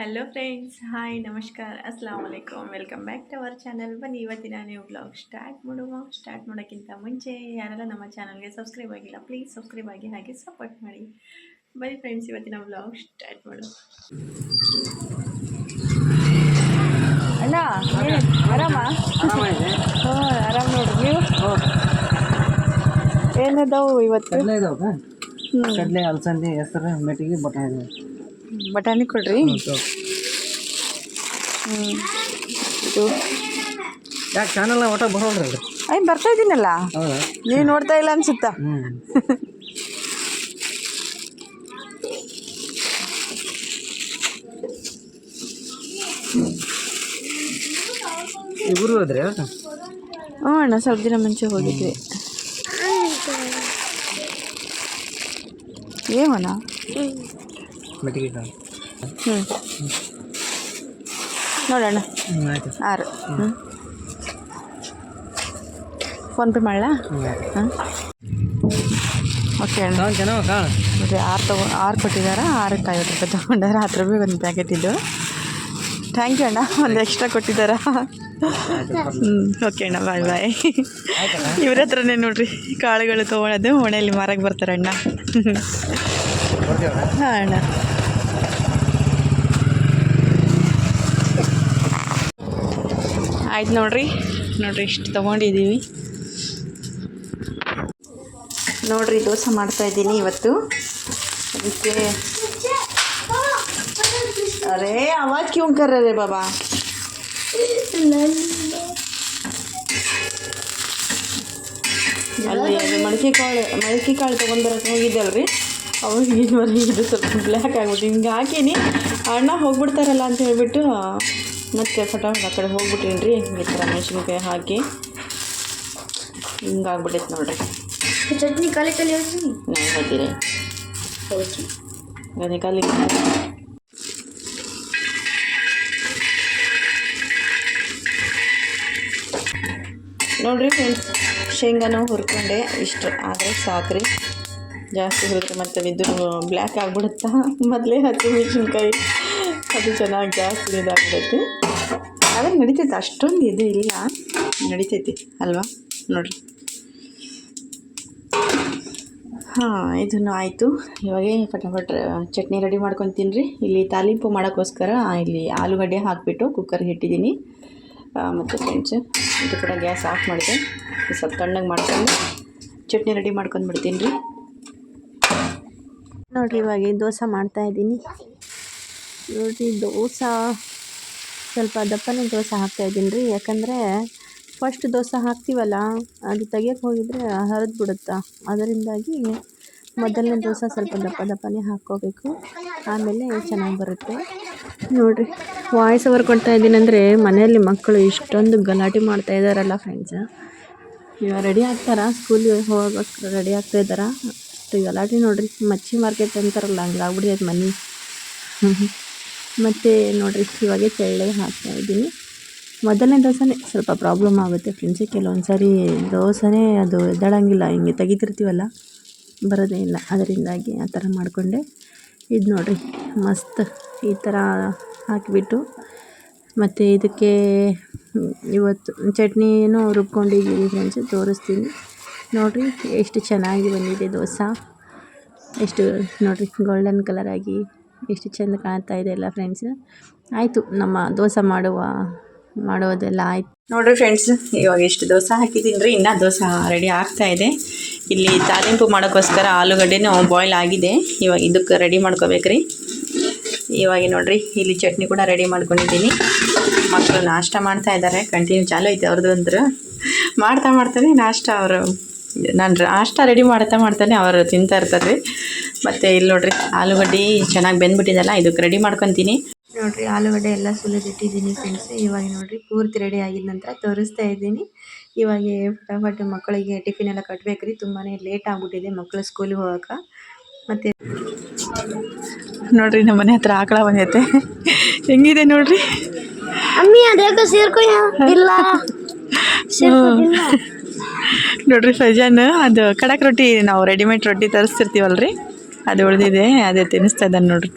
Hello friends, hi, ನಮಸ್ಕಾರ, ಅಸ್ಲಾಂ ವಲೈಕುಮ್. Welcome back to our channel. ಬನ್ನಿ ಇವತ್ತಿನ ನೀವು ಬ್ಲಾಗ್ ಸ್ಟಾರ್ಟ್ ಮಾಡೋಕ್ಕಿಂತ ಮುಂಚೆ ಯಾರೆಲ್ಲ ನಮ್ಮ ಚಾನಲ್ಗೆ ಸಬ್ಸ್ಕ್ರೈಬ್ ಆಗಿಲ್ಲ ಪ್ಲೀಸ್ ಸಬ್ಸ್ಕ್ರೈಬ್ ಆಗಿ ಹಾಗೆ ಸಪೋರ್ಟ್ ಮಾಡಿ. ಬನ್ನಿ ಫ್ರೆಂಡ್ಸ್, ಇವತ್ತಿನ ಬ್ಲಾಗ್ ಸ್ಟಾರ್ಟ್ ಮಾಡೋದು. ಅಣ್ಣ ಆರಾಮ? ಆರಾಮ್ ನೋಡ್ರಿ. ನೀವು ಏನದಾವು ಇವತ್ತು? ಕಡಲೆ, ಅಲಸಂದಿ, ಹೆಸರು, ಮೆಟ್ಟಿಗೆ, ಬಟಾಣಿ ಕೊಡ್ರಿ. ಇದು ಯಾಕೆ ಚಾನಲ್ ಒಟ್ಟ ಬರೋಲ್ರಿ? ಬರ್ತಾ ಇದ್ದೀನಲ್ಲ, ನೀವು ನೋಡ್ತಾ ಇಲ್ಲ ಅನ್ಸುತ್ತಾ? ಇಬ್ಬರು ಹೋದ್ರಿ? ಹ್ಞೂ ಅಣ್ಣ, ಸ್ವಲ್ಪ ದಿನ ಮುಂಚೆ ಹೋಗಿದ್ವಿ. ಏವಣ್ಣ? ಮೆಟ್ಟಿಗೆ ನೋಡೋಣ. 6 ಫೋನ್ಪೇ ಮಾಡಲಾ? ಓಕೆ ಅಣ್ಣ. ನೋಡಿರಿ, 6 ಕೊಟ್ಟಿದ್ದಾರೆ. 6ಕ್ಕೆ 50 ರೂಪಾಯಿ ತೊಗೊಂಡಾರೆ. 10 ರೂಪಾಯಿ ಒಂದು ಪ್ಯಾಕೆಟ್ ಇದು. ಥ್ಯಾಂಕ್ ಯು ಅಣ್ಣ, ಒಂದು ಎಕ್ಸ್ಟ್ರಾ ಕೊಟ್ಟಿದ್ದಾರ. ಓಕೆ ಅಣ್ಣ, ಬಾಯ್ ಬಾಯ್. ಇವ್ರ ಹತ್ರನೇ ನೋಡ್ರಿ ಕಾಳುಗಳು ತೊಗೊಳೋದು. ಹೊಣೆಯಲ್ಲಿ ಮಾರಕ್ಕೆ ಬರ್ತಾರೆ ಅಣ್ಣ. ಹಾಂ ಅಣ್ಣ. ಆಯ್ತು ನೋಡ್ರಿ ಇಷ್ಟು ತೊಗೊಂಡಿದ್ದೀವಿ. ನೋಡ್ರಿ, ದೋಸೆ ಮಾಡ್ತಾಯಿದ್ದೀನಿ ಇವತ್ತು. ಅದಕ್ಕೆ ಅರೇ ಆವಾಜ್ ಕ್यों कर रहे बाबा? ಅಲ್ಲಿ ಮಳಕೆ ಕಾಳು ತೊಗೊಂಡ್ಬರಕ್ಕೆ ಹೋಗಿದ್ದಲ್ರಿ, ಅವಾಗ ಇದು ಸ್ವಲ್ಪ ಬ್ಲ್ಯಾಕ್ ಆಗ್ಬಿಟ್ಟು ಹಿಂಗೆ ಹಾಕೀನಿ. ಅಣ್ಣ ಹೋಗ್ಬಿಡ್ತಾರಲ್ಲ ಅಂತ ಹೇಳ್ಬಿಟ್ಟು ಮತ್ತೆ ಫಟಾಫಟ್ ಆ ಕಡೆ ಹೋಗ್ಬಿಟ್ಟೀನಿ ರೀ. ಈ ಥರ ಮೆಣಸಿನ್ಕಾಯಿ ಹಾಕಿ ಹಿಂಗಾಗ್ಬಿಟ್ಟೈತೆ ನೋಡ್ರಿ. ಚಟ್ನಿ ಖಾಲಿ ನಾನು ಹೇಳ್ತೀರಿ ಅದೇ ಖಾಲಿ. ನೋಡಿರಿ ಫ್ರೆಂಡ್ಸ್, ಶೇಂಗಾನು ಹುರ್ಕೊಂಡೆ. ಇಷ್ಟು ಆದರೆ ಸಾಕ್ರಿ, ಜಾಸ್ತಿ ಹುರಿದ್ರೆ ಮತ್ತೆ ಇದು ಬ್ಲ್ಯಾಕ್ ಆಗಿಬಿಡುತ್ತಾ. ಮೊದಲೇ ಹಸಿಮೆಣಸಿನ್ಕಾಯಿ ಅದು ಚೆನ್ನಾಗಿ ಜಾಸ್ತಿ ಇದಾಗ್ಬಿಡುತ್ತೆ. ಆದರೆ ನಡಿತೈತೆ, ಅಷ್ಟೊಂದು ಇದು ಇಲ್ಲ, ನಡಿತೈತಿ ಅಲ್ವಾ? ನೋಡಿರಿ. ಹಾಂ, ಇದನ್ನು ಆಯಿತು. ಇವಾಗ ಫಟಾಫಟ್ ಚಟ್ನಿ ರೆಡಿ ಮಾಡ್ಕೊತೀನಿ ರೀ. ಇಲ್ಲಿ ತಾಲಿಂಪು ಮಾಡೋಕ್ಕೋಸ್ಕರ ಇಲ್ಲಿ ಆಲೂಗಡ್ಡೆ ಹಾಕಿಬಿಟ್ಟು ಕುಕ್ಕರ್ಗೆ ಇಟ್ಟಿದ್ದೀನಿ. ಮತ್ತು ಫ್ರೆಂಡ್ಸ್, ಇದು ಕೂಡ ಗ್ಯಾಸ್ ಆಫ್ ಮಾಡಿದೆ. ಸ್ವಲ್ಪ ತಣ್ಣಗೆ ಮಾಡ್ಕೊಂಡು ಚಟ್ನಿ ರೆಡಿ ಮಾಡ್ಕೊಂಡು ಬಿಡ್ತೀನಿ ರೀ. ನೋಡಿರಿ, ಇವಾಗ ದೋಸೆ ಮಾಡ್ತಾಯಿದ್ದೀನಿ. ನೋಡಿರಿ, ದೋಸೆ ಸ್ವಲ್ಪ ದಪ್ಪನೇ ದೋಸೆ ಹಾಕ್ತಾಯಿದ್ದೀನಿ ರೀ. ಯಾಕಂದರೆ ಫಸ್ಟ್ ದೋಸೆ ಹಾಕ್ತೀವಲ್ಲ, ಅದು ತೆಗಿಯೋಕ್ಕೆ ಹೋಗಿದರೆ ಹರಿದು ಬಿಡುತ್ತಾ. ಅದರಿಂದಾಗಿ ಮೊದಲನೇ ದೋಸೆ ಸ್ವಲ್ಪ ದಪ್ಪನೇ ಹಾಕ್ಕೋಬೇಕು, ಆಮೇಲೆ ಚೆನ್ನಾಗಿ ಬರುತ್ತೆ. ನೋಡಿರಿ, ವಾಯ್ಸ್ ಓವರ್ ಕೊಡ್ತಾ ಇದ್ದೀನಿ ಅಂದರೆ ಮನೆಯಲ್ಲಿ ಮಕ್ಕಳು ಇಷ್ಟೊಂದು ಗಲಾಟೆ ಮಾಡ್ತಾ ಇದ್ದಾರಲ್ಲ ಫ್ರೆಂಡ್ಸ್. ಇವಾಗ ರೆಡಿ ಆಗ್ತಾರ, ಸ್ಕೂಲಿಗೆ ಹೋಗೋಕ್ಕೆ ರೆಡಿ ಆಗ್ತಾ ಇದ್ದಾರ. ಅಷ್ಟು ಗಲಾಟೆ ನೋಡಿರಿ. ಮಚ್ಚಿ ಮಾರ್ಕೆಟ್ ಅಂತಾರಲ್ಲ, ಹಂಗಾಗ್ಬಿಡಿದೆ ಮನೆ. ಮತ್ತು ನೋಡಿರಿ, ಇವಾಗೆ ತೆಳ್ಳಗೆ ಹಾಕ್ತಾಯಿದ್ದೀನಿ. ಮೊದಲನೇ ದೋಸೆನೇ ಸ್ವಲ್ಪ ಪ್ರಾಬ್ಲಮ್ ಆಗುತ್ತೆ ಫ್ರೆಂಡ್ಸ್. ಕೆಲವೊಂದು ಸಾರಿ ದೋಸೆನೇ ಅದು ಎದ್ದಳಂಗಿಲ್ಲ, ಹಿಂಗೆ ತೆಗಿತಿರ್ತೀವಲ್ಲ, ಬರೋದೇ ಇಲ್ಲ. ಅದರಿಂದಾಗಿ ಆ ಥರ ಮಾಡಿಕೊಂಡೆ. ಇದು ನೋಡಿರಿ, ಮಸ್ತ್ ಈ ಥರ ಹಾಕಿಬಿಟ್ಟು ಮತ್ತು ಇದಕ್ಕೆ ಇವತ್ತು ಚಟ್ನಿನೂ ರುಬ್ಕೊಂಡಿದ್ದೀವಿ ಫ್ರೆಂಡ್ಸ್, ತೋರಿಸ್ತೀನಿ. ನೋಡಿರಿ ಎಷ್ಟು ಚೆನ್ನಾಗಿ ಬಂದಿದೆ ದೋಸೆ. ಎಷ್ಟು ನೋಡಿರಿ, ಗೋಲ್ಡನ್ ಕಲರ್ ಆಗಿ ಎಷ್ಟು ಚೆಂದ ಕಾಣ್ತಾ ಇದೆ ಅಲ್ಲ ಫ್ರೆಂಡ್ಸ್. ಆಯಿತು, ನಮ್ಮ ದೋಸೆ ಮಾಡೋದೆಲ್ಲ ಆಯ್ತು. ನೋಡಿರಿ ಫ್ರೆಂಡ್ಸ್, ಇವಾಗ ಇಷ್ಟು ದೋಸೆ ಹಾಕಿದ್ದೀನಿ ರೀ. ಇನ್ನೂ ದೋಸೆ ರೆಡಿ ಆಗ್ತಾಯಿದೆ. ಇಲ್ಲಿ ತಾಲಿಂಪು ಮಾಡೋಕ್ಕೋಸ್ಕರ ಆಲೂಗಡ್ಡೆನೂ ಬಾಯ್ಲ್ ಆಗಿದೆ. ಇವಾಗ ಇದಕ್ಕೆ ರೆಡಿ ಮಾಡ್ಕೋಬೇಕ್ರಿ. ಇವಾಗ ನೋಡಿರಿ, ಇಲ್ಲಿ ಚಟ್ನಿ ಕೂಡ ರೆಡಿ ಮಾಡ್ಕೊಂಡಿದ್ದೀನಿ. ಮಕ್ಕಳು ನಾಷ್ಟ ಮಾಡ್ತಾ ಇದ್ದಾರೆ, ಕಂಟಿನ್ಯೂ ಚಾಲು ಐತೆ ಅವ್ರದ್ದು. ಅಂದ್ರೆ ಮಾಡ್ತಾನೆ ನಾಷ್ಟ. ನಾನು ನಾಷ್ಟ ರೆಡಿ ಮಾಡ್ತಾನೆ ಅವರು ತಿಂತಾ ಇರ್ತಾರೆ. ಮತ್ತು ಇಲ್ಲಿ ನೋಡಿರಿ, ಆಲೂಗಡ್ಡೆ ಚೆನ್ನಾಗಿ ಬೆಂದ್ಬಿಟ್ಟಿದೆಲ್ಲ, ಇದಕ್ಕೆ ರೆಡಿ ಮಾಡ್ಕೊತೀನಿ. ನೋಡಿರಿ, ಆಲೂಗಡ್ಡೆ ಎಲ್ಲ ಸುಲಿದಿಟ್ಟಿದ್ದೀನಿ ಫ್ರೆಂಡ್ಸ್. ಇವಾಗ ನೋಡಿರಿ, ಪೂರ್ತಿ ರೆಡಿ ಆಗಿದ ನಂತರ ತೋರಿಸ್ತಾ ಇದ್ದೀನಿ. ಇವಾಗ ಫಟಾಫಟ್ ಮಕ್ಕಳಿಗೆ ಟಿಫಿನ್ ಎಲ್ಲ ಕಟ್ಟಬೇಕ್ರಿ. ತುಂಬಾ ಲೇಟ್ ಆಗಿಬಿಟ್ಟಿದೆ ಮಕ್ಕಳು ಸ್ಕೂಲಿಗೆ ಹೋಗೋಕೆ. ಮತ್ತು ನೋಡಿರಿ, ನಮ್ಮ ಮನೆ ಹತ್ರ ಆಕಳ ಬಂದೈತೆ. ಹೆಂಗಿದೆ ನೋಡಿರಿ. ಅಮ್ಮಿ ಅದೇಕ ಸೇರ್ಕೊಲ್ಲ ನೋಡಿರಿ, ಫಜಾನ್ ಅದು ಕಡಕ್ ರೊಟ್ಟಿ, ನಾವು ರೆಡಿಮೇಡ್ ರೊಟ್ಟಿ ತರಿಸ್ತಿರ್ತೀವಲ್ರಿ, ಅದು ಉಳಿದಿದೆ, ಅದೇ ತಿನ್ನಿಸ್ತಾ ಇದ್ದಾನೆ ನೋಡ್ರಿ.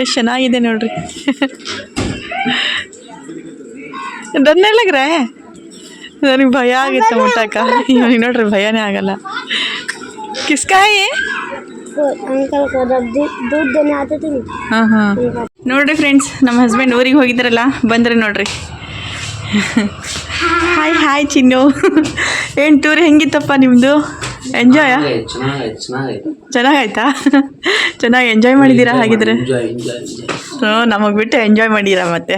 ಎಷ್ಟು ಚೆನ್ನಾಗಿದೆ ನೋಡ್ರಿ. ರನ್ನೆಲ್ಲಗ್ರೆ ನನಗೆ ಭಯ ಆಗಿತ್ತು ಮುಟ್ಟಕ್ಕ. ಇವನಿಗೆ ನೋಡ್ರಿ ಭಯನೇ ಆಗಲ್ಲ. ಕಿಸ್ಕಾಯಿ अंकल को दूध देने आते थे ना। ಹಾಂ ಹಾಂ. ನೋಡ್ರಿ ಫ್ರೆಂಡ್ಸ್, ನಮ್ಮ ಹಸ್ಬೆಂಡ್ ಊರಿಗೆ ಹೋಗಿದ್ದಾರಲ್ಲ, ಬಂದ್ರೆ ನೋಡ್ರಿ. ಹಾಯ್ ಹಾಯ್ ಚಿನ್ನು. ಏನು ಟೂರ್ ಹೆಂಗಿತ್ತಪ್ಪ ನಿಮ್ಮದು? ಎಂಜಾಯ? ಚೆನ್ನಾಗಾಯ್ತಾ? ಚೆನ್ನಾಗಿ ಎಂಜಾಯ್ ಮಾಡಿದ್ದೀರಾ ಹಾಗಿದ್ರೆ? ಹ್ಞೂ, ನಮಗೆ ಬಿಟ್ಟು ಎಂಜಾಯ್ ಮಾಡಿದ್ದೀರಾ ಮತ್ತೆ.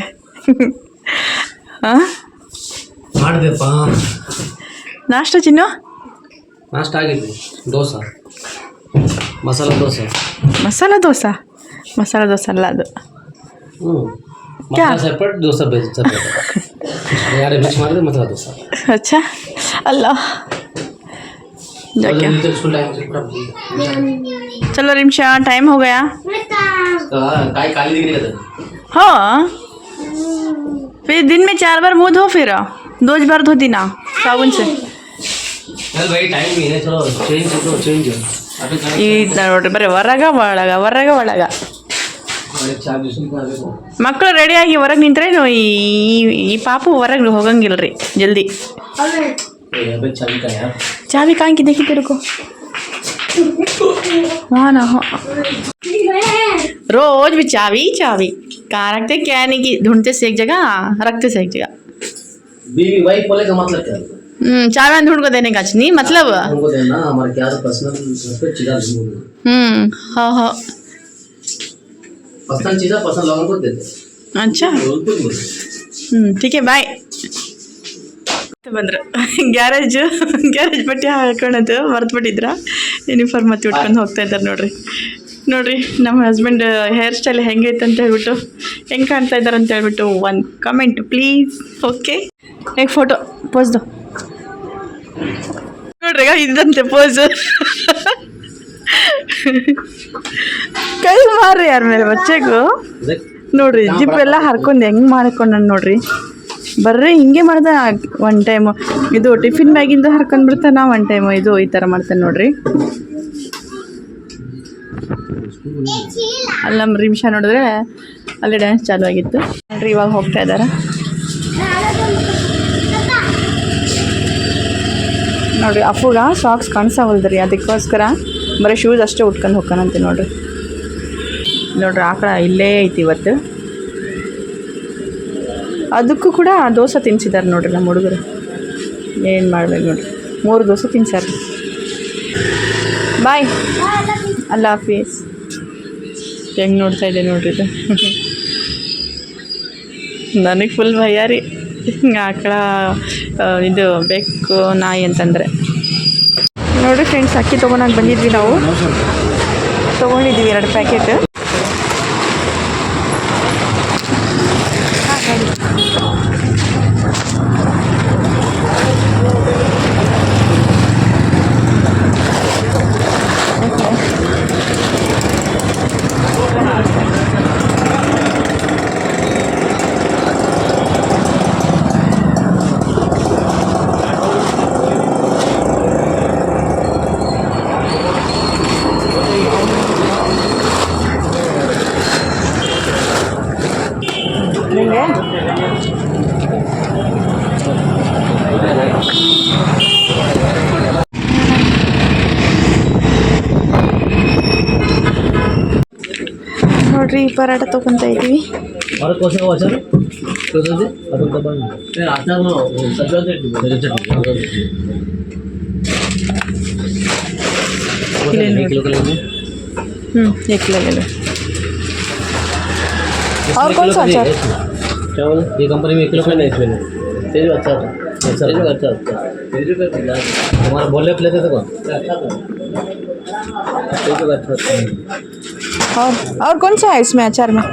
ಹಾಂ, ಮಾಡಿದೆಪ್ಪ. ನಾಷ್ಟ ಚಿನ್ನು? ನಾಷ್ಟ ಆಗಿದೆ. ದೋಸೆ, ಮಸಾಲ ದೋಸೆ. ಮಸಾಲ ದೋಸೆ? ಮಸಾಲ ದೋಸೆ ಅಲ್ಲ ಅದು. ಮಸಾಲ ಸೆಪ್ರೇಟ್, ದೋಸೆ ಬೇರೆ ಸೆಪ್ರೇಟ್. ಯಾರೇ ಮಿಕ್ಸ್ ಮಾಡಿದ್ರೆ ಮಸಾಲ ದೋಸೆ. अच्छा अल्लाह. चलो रिमशा, टाइम हो गया. हाँ, फिर दिन में 4 बार मुँह धो, फिर 2 बार धो देना साबुन से. ನೋಡ್ರಿ ಬರೀ ಹೊರಗ ಒಳಗ ಹೊರಗ ಒಳಗ. ಮಕ್ಕಳು ರೆಡಿಯಾಗಿ ಹೊರಗೆ ನಿಂತ್ರೆ ಈ ಪಾಪು ಹೊರಗೆ ಹೋಗಂಗಿಲ್ರಿ ಜಲ್ದಿ. चाबी कहाँ की देखी तेरे को? वहाँ ना हो. रोज भी चाबी चाबी कहाँ रखते, क्या नहीं कि ढूंढते से एक जगह, रखते से एक जगह. बीवी वाइफ बोले का मतलब क्या है? चाबी ढूंढ को देने का नहीं मतलब. हमको देना, हमारे क्या पर्सनल चीज़ा. हाँ हाँ, पर्सनल चीज़ा पर्सनल लोगों को देते. अच्छा, ठीक है, बाय. ಬಂದ್ರು ಗ್ಯಾರೇಜ್ ಬಟ್ಟೆ ಹಾಕೊಳ್ಳೋದು ಮರ್ತ್ಬಿಟ್ಟಿದ್ರ, ಯೂನಿಫಾರ್ಮ್ ಮತ್ತೆ ಉಟ್ಕೊಂಡು ಹೋಗ್ತಾ ಇದ್ದಾರೆ ನೋಡ್ರಿ. ನೋಡ್ರಿ ನಮ್ಮ ಹಸ್ಬೆಂಡ್ ಹೇರ್ ಸ್ಟೈಲ್ ಹೆಂಗೈತೆ ಅಂತ ಹೇಳ್ಬಿಟ್ಟು, ಹೆಂಗೆ ಕಾಣ್ತಾ ಇದ್ದಾರೆ ಅಂತ ಹೇಳ್ಬಿಟ್ಟು ಒಂದು ಕಮೆಂಟ್ ಪ್ಲೀಸ್. ಓಕೆ, ಹೇಗೆ ಫೋಟೋ ಪೋಸ್ದು ನೋಡ್ರಿ, ಇದಂತೆ ಪೋಸು. ಕೈ ಮಾರ್ರಿ ಯಾರ ಮೇಲೆ ಬಚ್ಚೆಗೂ ನೋಡ್ರಿ. ಜಿಪ್ ಎಲ್ಲ ಹರ್ಕೊಂಡು ಹೆಂಗೆ ಮಾಡ್ಕೊಂಡು ನೋಡ್ರಿ. ಬರ್ರಿ ಹಿಂಗೆ ಮಾಡ್ದೆ. ಒನ್ ಟೈಮು ಇದು ಟಿಫಿನ್ ಬ್ಯಾಗಿಂದ ಹರ್ಕೊಂಡ್ಬಿಡ್ತಾನೆ, ಒನ್ ಟೈಮು ಇದು ಈ ಥರ ಮಾಡ್ತಾನೆ ನೋಡ್ರಿ. ಅಲ್ಲಿ ನಮ್ಮ ರಿಮಿಷಾ ನೋಡಿದ್ರೆ ಅಲ್ಲಿ ಡ್ಯಾನ್ಸ್ ಚಾಲು ಆಗಿತ್ತು ನೋಡ್ರಿ. ಇವಾಗ ಹೋಗ್ತಾ ಇದ್ದಾರೆ ನೋಡ್ರಿ. ಅಪ್ಪುಗ ಸಾಕ್ಸ್ ಕಾಣಿಸವಲ್ದ್ರಿ, ಅದಕ್ಕೋಸ್ಕರ ಬರೀ ಶೂಸ್ ಅಷ್ಟೇ ಉಟ್ಕೊಂಡು ಹೋಗ್ತಾನಂತೆ ನೋಡ್ರಿ. ನೋಡ್ರಿ ಆಕಳ ಇಲ್ಲೇ ಐತಿ ಇವತ್ತು. ಅದಕ್ಕೂ ಕೂಡ ದೋಸೆ ತಿನ್ಸಿದ್ದಾರೆ ನೋಡ್ರಿ ನಮ್ಮ ಹುಡುಗರು. ಏನು ಮಾಡ್ಬೇಕು ನೋಡ್ರಿ, 3 ದೋಸೆ ತಿನ್ಸಾರ. ಬಾಯ್, ಅಲ್ಲ ಹಾಫೀಸ್. ಹೆಂಗೆ ನೋಡ್ತಾ ಇದೆ ನೋಡ್ರಿ ಇದು. ನನಗೆ ಫುಲ್ ಭಯ ರೀ ಆಕಳ ಇದು ಬೆಕ್ಕು ನಾಯಿ ಅಂತಂದರೆ. ನೋಡಿರಿ ಫ್ರೆಂಡ್ಸ್, ಅಕ್ಕಿ ತೊಗೊಳಕ್ಕೆ ಬಂದಿದ್ವಿ ನಾವು. ತೊಗೊಂಡಿದ್ದೀವಿ 2 ಪ್ಯಾಕೆಟ್. ನೋಡ್ರಿ ಪರಾಟ ತೊಗೊತಾ ಇದ್ದೀವಿ. एक किलो ले लो. और कौन सा अचार? ये कंपनी में 1 किलो का नहीं, इसमें तेज अच्छा था. अच्छा हमारा बोले प्लेट है तो कौन और कौन सा है इसमें अचार में?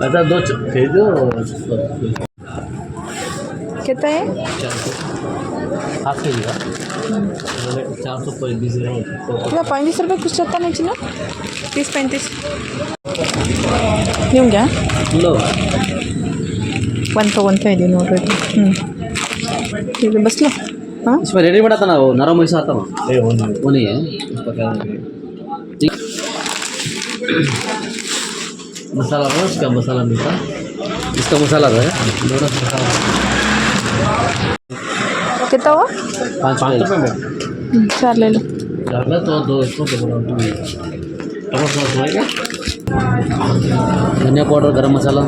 अच्छा 2 भेजो. कितना है? 1/2 केजी का 420 ग्राम. 35 रुपये कुछ चलता नहीं चिल्ला. 30-35 यूँ क्या? लो 1 ತೊಗೊತಾ ಇದ್ದೀವಿ ನೋಡ್ರಿ. ಇದು ಬಸ್ಲು. हाँ, इसमें रेडी बनाता ना, वो नरम ऐसा आता ना. वो नहीं है उसका क्या. मसाला हो इसका मसाला मिलता इसका मसाला है नूडल्स मसाला कितना हुआ? 5 रुपये में 4 ले लो। डालना तो 2 इसको टमाटर सॉस है क्या धनिया पाउडर गरम मसाला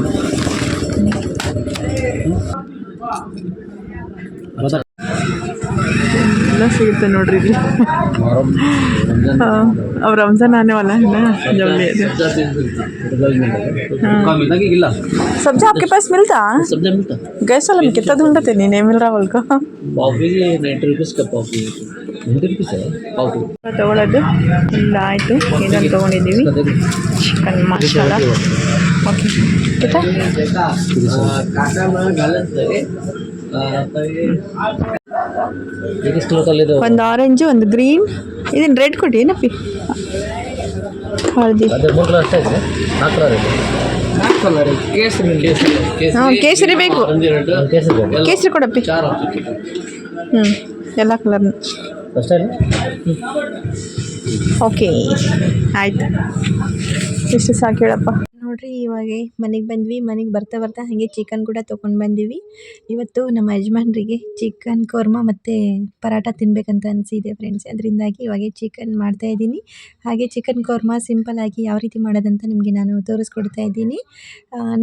बता ಎಲ್ಲ ಸಿಗುತ್ತೆ ನೋಡ್ರಿ ಇಲ್ಲಿ। हाँ अब रमज़ान आने वाला है ना, जब ले दो। मिलता कि गिला सब्जी आपके पास मिलता? सब्जी मिलता गैस वाला में कितना ढूंढते नहीं मिल रहा बोल को। पाव के लिए 90 रुपीज़ का पाव के 90 रुपीज़ है पाव के ತಗೊಳ್ಳೋದು ಇಲ್ಲ ಆಯಿತು, ಇದನ್ನು ತೊಗೊಂಡಿದ್ದೀವಿ ಚಿಕನ್ ಮಸಾಲ। ಓಕೆ काटा में गलत है ये किस किलो का ले दो ಒಂದು ಆರೆಂಜು ಒಂದು ಗ್ರೀನ್, ಇದನ್ನು ರೆಡ್ ಕೊಡಿ ಏನಪ್ಪಿ ಹಳದಿ। ಅದೇ 3 ಕಲರ್ ಅಷ್ಟೇ ಇದೆ 4 ಕಲರ್ ಇದೆ 4 ಕಲರ್ ಕೇಸರಿ ಹಾಂ ಕೇಸರಿ ಬೇಕು, ಕೇಸರಿ ಕೇಸರಿ ಕೊಡಪ್ಪಿ। 4 ಹ್ಞೂ ಎಲ್ಲ ಕಲರ್ ಅಷ್ಟೇ ಓಕೆ ಆಯಿತು, ಇಷ್ಟು ಸಾಕು ಹೇಳಪ್ಪ। ನೋಡ್ರಿ ಇವಾಗ ಮನೆಗೆ ಬಂದ್ವಿ, ಮನೆಗೆ ಬರ್ತಾ ಬರ್ತಾ ಹಾಗೆ ಚಿಕನ್ ಕೂಡ ತೊಗೊಂಡು ಬಂದೀವಿ। ಇವತ್ತು ನಮ್ಮ ಯಜಮಾನ್ರಿಗೆ ಚಿಕನ್ ಕೋರ್ಮಾ ಮತ್ತು ಪರಾಟ ತಿನ್ನಬೇಕಂತ ಅನಿಸಿದೆ ಫ್ರೆಂಡ್ಸ್, ಅದರಿಂದಾಗಿ ಇವಾಗ ಚಿಕನ್ ಮಾಡ್ತಾಯಿದ್ದೀನಿ। ಹಾಗೆ ಚಿಕನ್ ಕೋರ್ಮಾ ಸಿಂಪಲ್ಲಾಗಿ ಯಾವ ರೀತಿ ಮಾಡೋದಂತ ನಿಮಗೆ ನಾನು ತೋರಿಸ್ಕೊಡ್ತಾ ಇದ್ದೀನಿ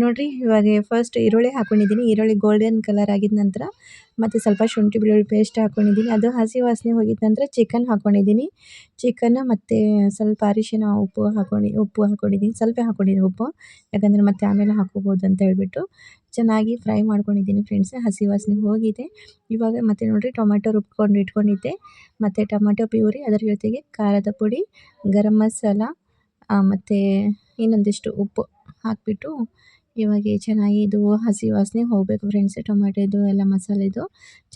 ನೋಡಿರಿ। ಇವಾಗ ಫಸ್ಟ್ ಈರುಳ್ಳಿ ಹಾಕ್ಕೊಂಡಿದ್ದೀನಿ, ಈರುಳ್ಳಿ ಗೋಲ್ಡನ್ ಕಲರ್ ಆಗಿದ ನಂತರ ಮತ್ತು ಸ್ವಲ್ಪ ಶುಂಠಿ ಬೆಳ್ಳುಳ್ಳಿ ಪೇಸ್ಟ್ ಹಾಕ್ಕೊಂಡಿದ್ದೀನಿ, ಅದು ಹಸಿ ವಾಸನೆ ಹೋಗಿದ ನಂತರ ಚಿಕನ್ ಹಾಕ್ಕೊಂಡಿದ್ದೀನಿ। ಚಿಕನ್ ಮತ್ತು ಸ್ವಲ್ಪ ಅರಿಶಿನ ಉಪ್ಪು ಹಾಕ್ಕೊಂಡಿದ್ದೀನಿ, ಸ್ವಲ್ಪ ಹಾಕ್ಕೊಂಡಿದ್ದೀನಿ ಉಪ್ಪು, ಯಾಕಂದರೆ ಮತ್ತೆ ಆಮೇಲೆ ಹಾಕೋಬೋದು ಅಂತ ಹೇಳ್ಬಿಟ್ಟು ಚೆನ್ನಾಗಿ ಫ್ರೈ ಮಾಡ್ಕೊಂಡಿದ್ದೀನಿ ಫ್ರೆಂಡ್ಸ್, ಹಸಿ ವಾಸನೆ ಹೋಗಿದೆ। ಇವಾಗ ಮತ್ತೆ ನೋಡಿರಿ ಟೊಮೆಟೊ ರುಬ್ಕೊಂಡು ಇಟ್ಕೊಂಡಿದ್ದೆ, ಮತ್ತು ಟೊಮೆಟೊ ಪ್ಯೂರಿ, ಅದರ ಜೊತೆಗೆ ಖಾರದ ಪುಡಿ, ಗರಂ ಮಸಾಲ ಮತ್ತು ಇನ್ನೊಂದಿಷ್ಟು ಉಪ್ಪು ಹಾಕಿಬಿಟ್ಟು ಇವಾಗ ಚೆನ್ನಾಗಿ ಇದು ಹಸಿ ವಾಸನೆ ಹೋಗಬೇಕು ಫ್ರೆಂಡ್ಸ್, ಟೊಮೆಟೊದು ಎಲ್ಲ ಮಸಾಲೆದು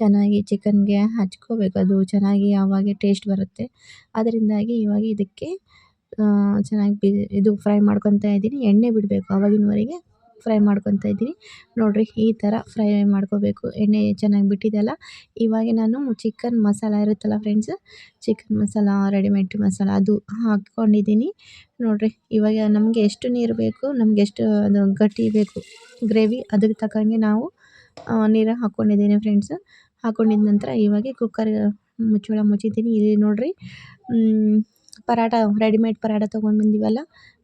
ಚೆನ್ನಾಗಿ ಚಿಕನ್ಗೆ ಹಚ್ಕೋಬೇಕು, ಅದು ಚೆನ್ನಾಗಿ ಆವಾಗ ಟೇಸ್ಟ್ ಬರುತ್ತೆ। ಅದರಿಂದಾಗಿ ಇವಾಗ ಇದಕ್ಕೆ ಚೆನ್ನಾಗಿ ಇದು ಫ್ರೈ ಮಾಡ್ಕೊತಾ ಇದ್ದೀನಿ, ಎಣ್ಣೆ ಬಿಡಬೇಕು ಆವಾಗಿನವರೆಗೆ ಫ್ರೈ ಮಾಡ್ಕೊತಾ ಇದ್ದೀನಿ ನೋಡಿರಿ, ಈ ಥರ ಫ್ರೈ ಮಾಡ್ಕೋಬೇಕು, ಎಣ್ಣೆ ಚೆನ್ನಾಗಿ ಬಿಟ್ಟಿದೆಯಲ್ಲ। ಇವಾಗ ನಾನು ಚಿಕನ್ ಮಸಾಲ ಇರುತ್ತಲ್ಲ friends, chicken masala readymade masala ಅದು ಹಾಕ್ಕೊಂಡಿದ್ದೀನಿ ನೋಡಿರಿ। ಇವಾಗ ನಮಗೆ ಎಷ್ಟು ನೀರು ಬೇಕು, ನಮಗೆ ಎಷ್ಟು ಅದು ಗಟ್ಟಿ ಬೇಕು ಗ್ರೇವಿ, ಅದಕ್ಕೆ ತಕ್ಕಂಗೆ ನಾವು ನೀರು ಹಾಕ್ಕೊಂಡಿದ್ದೀನಿ ಫ್ರೆಂಡ್ಸ್। ಹಾಕ್ಕೊಂಡಿದ ನಂತರ ಇವಾಗ ಕುಕ್ಕರ್ ಮುಚ್ಚಳ ಮುಚ್ಚಿದ್ದೀನಿ। ಇಲ್ಲಿ ನೋಡಿರಿ ಪರಾಟ ರೆಡಿಮೇಡ್ ಪರಾಟ ತೊಗೊಂಡು ಬಂದೀವಲ್ಲ,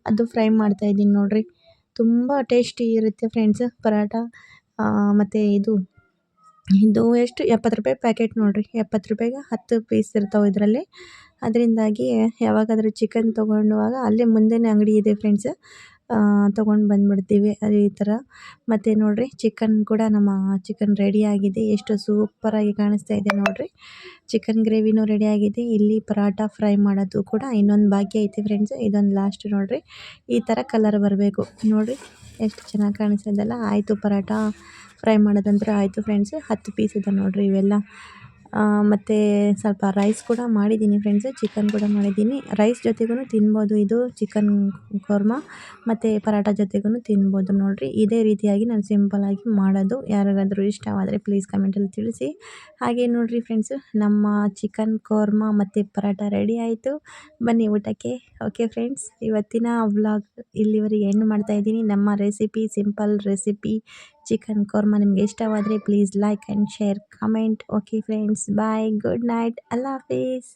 ಅದು ಫ್ರೈ ಮಾಡ್ತಾಯಿದ್ದೀನಿ ನೋಡಿರಿ, ತುಂಬ ಟೇಸ್ಟಿ ಇರುತ್ತೆ ಫ್ರೆಂಡ್ಸ್ ಪರಾಟ। ಮತ್ತು ಇದು ಎಷ್ಟು 70 ರೂಪಾಯಿ ಪ್ಯಾಕೆಟ್ ನೋಡಿರಿ, 70 ರೂಪಾಯಿಗೆ 10 ಪೀಸ್ ಇರ್ತಾವೆ ಇದರಲ್ಲಿ। ಅದರಿಂದಾಗಿ ಯಾವಾಗಾದರೂ ಚಿಕನ್ ತೊಗೊಂಡಾಗ ಅಲ್ಲೇ ಮುಂದೆನೇ ಅಂಗಡಿ ಇದೆ ಫ್ರೆಂಡ್ಸ್, ತೊಗೊಂಡು ಬಂದುಬಿಡ್ತೀವಿ ಅದೇ ಈ ಥರ। ಮತ್ತು ನೋಡಿರಿ ಚಿಕನ್ ಕೂಡ ನಮ್ಮ ಚಿಕನ್ ರೆಡಿಯಾಗಿದೆ, ಎಷ್ಟು ಸೂಪರಾಗಿ ಕಾಣಿಸ್ತಾ ಇದೆ ನೋಡಿರಿ, ಚಿಕನ್ ಗ್ರೇವಿನೂ ರೆಡಿಯಾಗಿದೆ। ಇಲ್ಲಿ ಪರಾಟ ಫ್ರೈ ಮಾಡೋದು ಕೂಡ ಇನ್ನೊಂದು ಬಾಕಿ ಐತೆ ಫ್ರೆಂಡ್ಸ್, ಇದೊಂದು ಲಾಸ್ಟ್ ನೋಡಿರಿ, ಈ ಥರ ಕಲರ್ ಬರಬೇಕು ನೋಡಿರಿ, ಎಷ್ಟು ಚೆನ್ನಾಗಿ ಕಾಣಿಸ್ತಿದೆಯಲ್ಲ। ಆಯಿತು ಪರಾಟ ಫ್ರೈ ಮಾಡೋದಂದ್ರೆ ಆಯಿತು ಫ್ರೆಂಡ್ಸ್, 10 ಪೀಸ್ ಇದೆ ನೋಡಿರಿ ಇವೆಲ್ಲ। ಮತ್ತು ಸ್ವಲ್ಪ ರೈಸ್ ಕೂಡ ಮಾಡಿದ್ದೀನಿ ಫ್ರೆಂಡ್ಸ್, ಚಿಕನ್ ಕೂಡ ಮಾಡಿದ್ದೀನಿ, ರೈಸ್ ಜೊತೆಗೂ ತಿನ್ಬೋದು ಇದು ಚಿಕನ್ ಕೋರ್ಮಾ, ಮತ್ತು ಪರಾಟ ಜೊತೆಗೂ ತಿನ್ಬೋದು ನೋಡಿರಿ। ಇದೇ ರೀತಿಯಾಗಿ ನಾನು ಸಿಂಪಲ್ಲಾಗಿ ಮಾಡೋದು, ಯಾರಿಗಾದರೂ ಇಷ್ಟವಾದರೆ ಪ್ಲೀಸ್ ಕಮೆಂಟಲ್ಲಿ ತಿಳಿಸಿ। ಹಾಗೆ ನೋಡಿರಿ ಫ್ರೆಂಡ್ಸ್, ನಮ್ಮ ಚಿಕನ್ ಕೋರ್ಮಾ ಮತ್ತು ಪರಾಟ ರೆಡಿ ಆಯಿತು, ಬನ್ನಿ ಊಟಕ್ಕೆ। ಓಕೆ ಫ್ರೆಂಡ್ಸ್, ಇವತ್ತಿನ ವ್ಲಾಗ್ ಇಲ್ಲಿವರೆಗೆ ಎಂಡ್ ಮಾಡ್ತಾಯಿದ್ದೀನಿ। ನಮ್ಮ recipe simple recipe chicken korma ನಿಮಗೆ ಇಷ್ಟವಾದರೆ please like and share comment. Okay friends, bye, good night, ಅಲ್ಲಾ ಹಾಫೀಸ್।